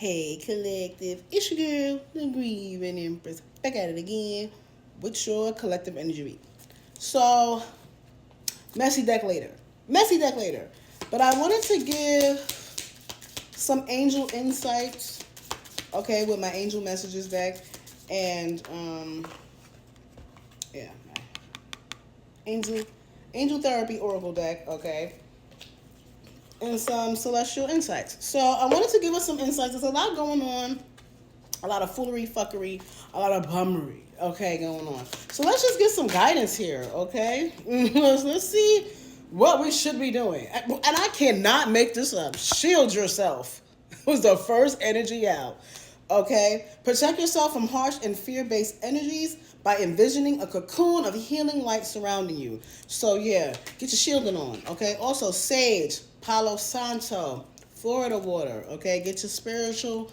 Hey, collective, it's your girl, the Grieving Empress, back at it again with your collective energy read. So, messy deck later. But I wanted to give some angel insights, okay, with my angel messages deck, and yeah, my angel angel therapy oracle deck, okay, and some celestial insights. So I wanted to give us some insights. There's a lot going on, a lot of foolery, fuckery, a lot of bummery, okay, going on. So let's just get some guidance here, okay? Let's see what we should be doing. And I cannot make this up. Shield yourself was the first energy out. Okay? Protect yourself from harsh and fear based energies by envisioning a cocoon of healing light surrounding you. So, yeah, get your shielding on. Okay? Also, sage, Palo Santo, Florida water. Okay? Get your spiritual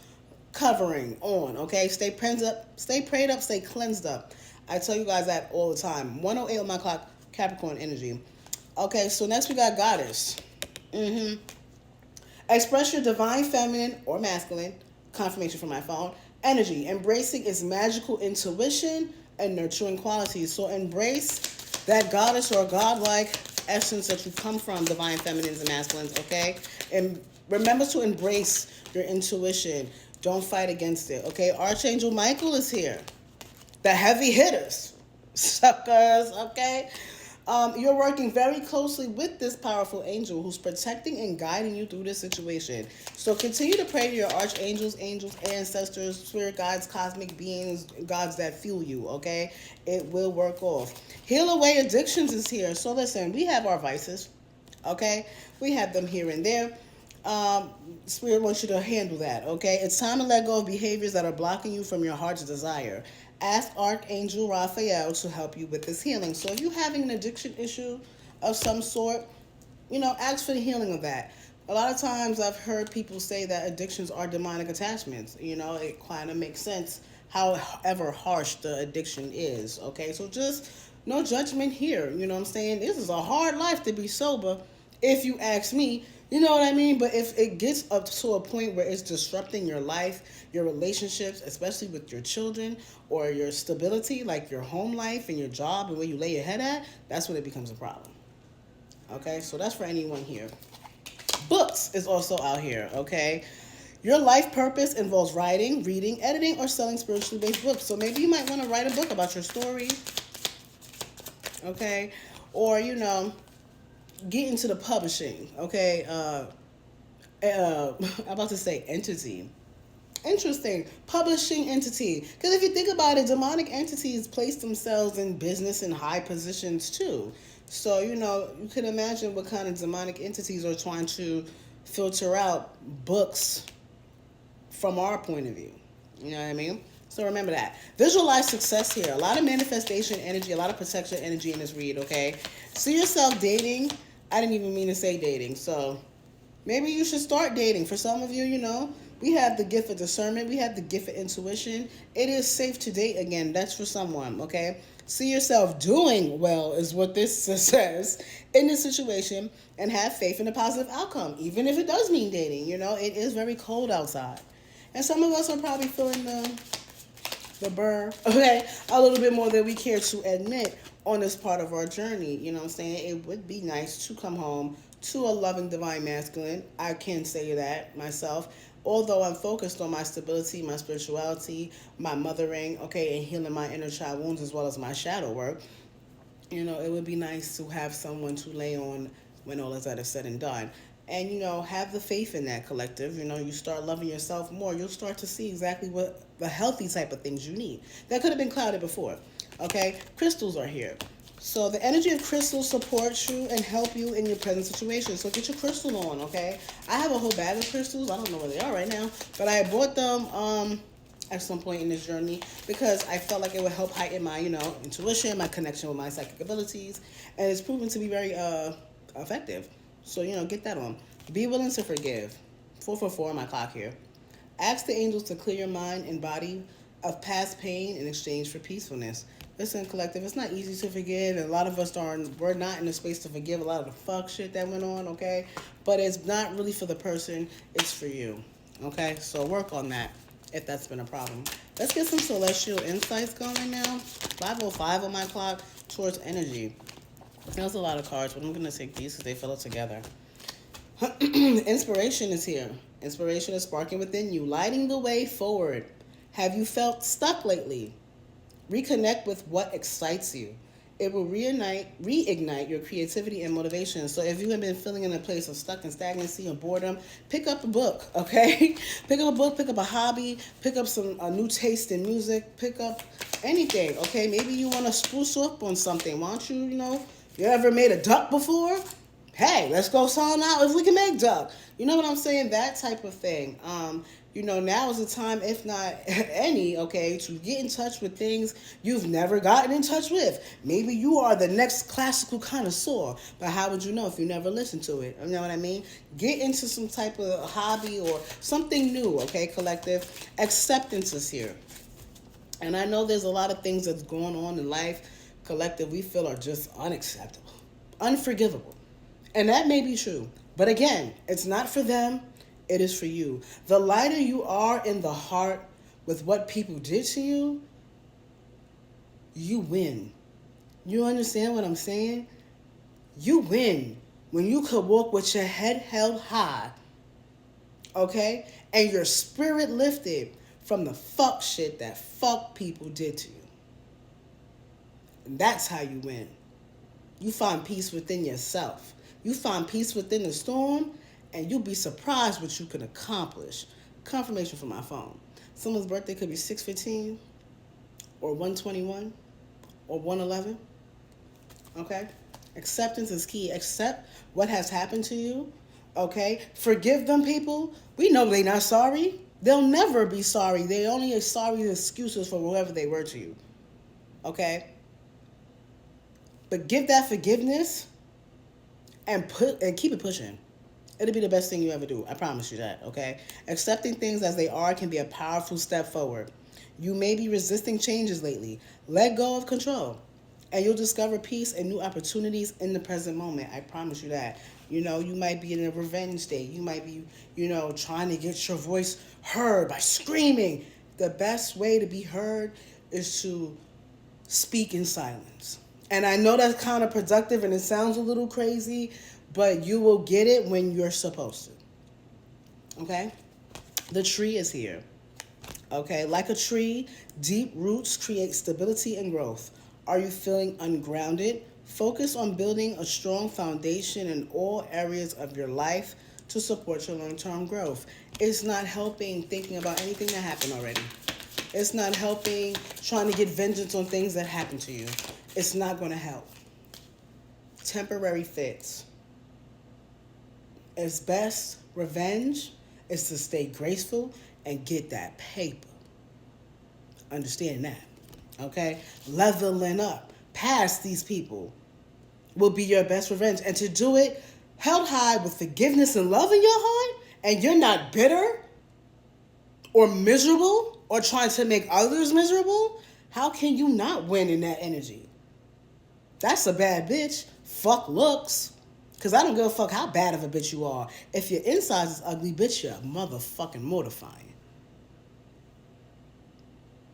covering on. Okay? stay prayed up, stay cleansed up. I tell you guys that all the time. 108 on my clock, Capricorn energy. Okay, so next we got goddess. Express your divine feminine or masculine, confirmation from my phone, energy, embracing its magical intuition and nurturing qualities. So embrace that goddess or godlike essence that you come from, divine feminines and masculines, okay? And remember to embrace your intuition. Don't fight against it, okay? Archangel Michael is here. The heavy hitters, suckers, okay? You're working very closely with this powerful angel who's protecting and guiding you through this situation. So continue to pray to your archangels, angels, ancestors, spirit guides, cosmic beings, gods that fuel you, okay? It will work off. Heal away addictions is here. So listen, we have our vices, okay? We have them here and there. Spirit wants you to handle that, okay? It's time to let go of behaviors that are blocking you from your heart's desire. Ask Archangel Raphael to help you with this healing. So if you're having an addiction issue of some sort, ask for the healing of that. A lot of times I've heard people say that addictions are demonic attachments. It kind of makes sense however harsh the addiction is, okay? So just no judgment here, you know what I'm saying? This is a hard life to be sober, if you ask me. You know what I mean? But if it gets up to a point where it's disrupting your life, your relationships, especially with your children or your stability, like your home life and your job and where you lay your head at, that's when it becomes a problem. Okay? So that's for anyone here. Books is also out here, okay? Your life purpose involves writing, reading, editing, or selling spiritually based books. So maybe you might want to write a book about your story, okay? Or, get into the publishing, okay? I'm about to say entity. Interesting. Publishing entity. Because if you think about it, demonic entities place themselves in business in high positions too. So, you can imagine what kind of demonic entities are trying to filter out books from our point of view. You know what I mean? So remember that. Visualize success here. A lot of manifestation energy, a lot of protection energy in this read, okay? See yourself dating. I didn't even mean to say dating. So maybe you should start dating. For some of you, we have the gift of discernment. We have the gift of intuition. It is safe to date again. That's for someone, okay? See yourself doing well is what this says in this situation, and have faith in a positive outcome, even if it does mean dating. It is very cold outside. And some of us are probably feeling the burn, okay, a little bit more than we care to admit on this part of our journey. You know what I'm saying? It would be nice to come home to a loving divine masculine. I can say that myself. Although I'm focused on my stability, my spirituality, my mothering, okay, and healing my inner child wounds as well as my shadow work, it would be nice to have someone to lay on when all is said and done. And, have the faith in that, collective. You start loving yourself more. You'll start to see exactly what the healthy type of things you need. That could have been clouded before. Okay? Crystals are here. So the energy of crystals supports you and help you in your present situation. So get your crystal on, okay? I have a whole bag of crystals. I don't know where they are right now. But I bought them at some point in this journey because I felt like it would help heighten my, intuition, my connection with my psychic abilities. And it's proven to be very effective. So, get that on. Be willing to forgive. 444 on my clock here. Ask the angels to clear your mind and body of past pain in exchange for peacefulness. Listen, collective, it's not easy to forgive, and a lot of us we're not in the space to forgive a lot of the fuck shit that went on, okay? But it's not really for the person, it's for you. Okay, so work on that if that's been a problem. Let's get some celestial insights going now. 5:05 on my clock towards energy. That's a lot of cards, but I'm going to take these because they fill it together. Inspiration is here. Inspiration is sparking within you, lighting the way forward. Have you felt stuck lately? Reconnect with what excites you. It will reignite your creativity and motivation. So if you have been feeling in a place of stuck and stagnancy and boredom, pick up a book, okay? Pick up a book, pick up a hobby, pick up a new taste in music, pick up anything, okay? Maybe you want to spruce up on something. Why don't you ever made a duck before? Hey, let's go sign out if we can make duck. You know what I'm saying? That type of thing. Now is the time, if not any, okay, to get in touch with things you've never gotten in touch with. Maybe you are the next classical connoisseur, but how would you know if you never listened to it? You know what I mean? Get into some type of hobby or something new, okay, collective. Acceptance is here. And I know there's a lot of things that's going on in life, collective, we feel are just unacceptable, unforgivable. And that may be true. But again, it's not for them. It is for you. The lighter you are in the heart with what people did to you, you win. You understand what I'm saying? You win when you could walk with your head held high, okay? And your spirit lifted from the fuck shit that fuck people did to you. And that's how you win. You find peace within yourself. You find peace within the storm, and you'll be surprised what you can accomplish. Confirmation from my phone. Someone's birthday could be 6/15 or 1/21 or 1/11. Okay? Acceptance is key. Accept what has happened to you. Okay? Forgive them, people. We know they're not sorry. They'll never be sorry. They only are sorry excuses for whoever they were to you. Okay? But give that forgiveness and keep it pushing. It'll be the best thing you ever do. I promise you that, okay? Accepting things as they are can be a powerful step forward. You may be resisting changes lately. Let go of control, and you'll discover peace and new opportunities in the present moment. I promise you that. You might be in a revenge state. You might be, trying to get your voice heard by screaming. The best way to be heard is to speak in silence. And I know that's counterproductive and it sounds a little crazy, but you will get it when you're supposed to. Okay? The tree is here. Okay? Like a tree, deep roots create stability and growth. Are you feeling ungrounded? Focus on building a strong foundation in all areas of your life to support your long-term growth. It's not helping thinking about anything that happened already. It's not helping trying to get vengeance on things that happened to you. It's not going to help. Temporary fix. Its best revenge is to stay graceful and get that paper. Understand that. Okay? Leveling up past these people will be your best revenge. And to do it held high with forgiveness and love in your heart, and you're not bitter or miserable or trying to make others miserable, how can you not win in that energy? That's a bad bitch. Fuck looks. Because I don't give a fuck how bad of a bitch you are. If your insides is ugly, bitch, you're motherfucking mortifying.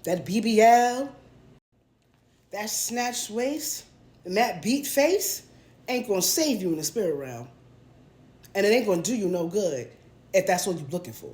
That BBL, that snatched waist, and that beat face ain't going to save you in the spirit realm. And it ain't going to do you no good if that's what you're looking for.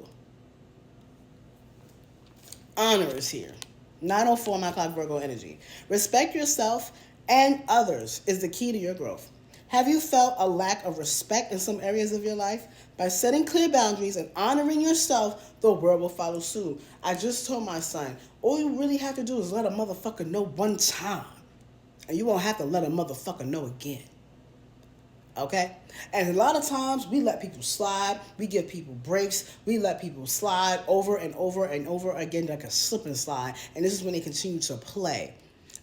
Honor is here. 9:04 my clock, Virgo energy. Respect yourself and others is the key to your growth. Have you felt a lack of respect in some areas of your life? By setting clear boundaries and honoring yourself, the world will follow suit. I just told my son, all you really have to do is let a motherfucker know one time. And you won't have to let a motherfucker know again. Okay? And a lot of times we let people slide. We give people breaks. We let people slide over and over and over again like a slip and slide. And this is when they continue to play.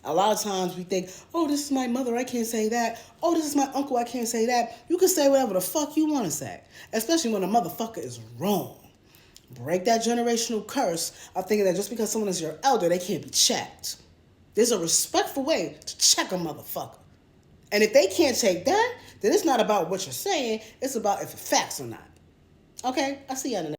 A lot of times we think, oh, this is my mother, I can't say that. Oh, this is my uncle, I can't say that. You can say whatever the fuck you want to say, especially when a motherfucker is wrong. Break that generational curse of thinking that just because someone is your elder, they can't be checked. There's a respectful way to check a motherfucker. And if they can't take that, then it's not about what you're saying. It's about if it's facts or not. Okay? I'll see you on the next.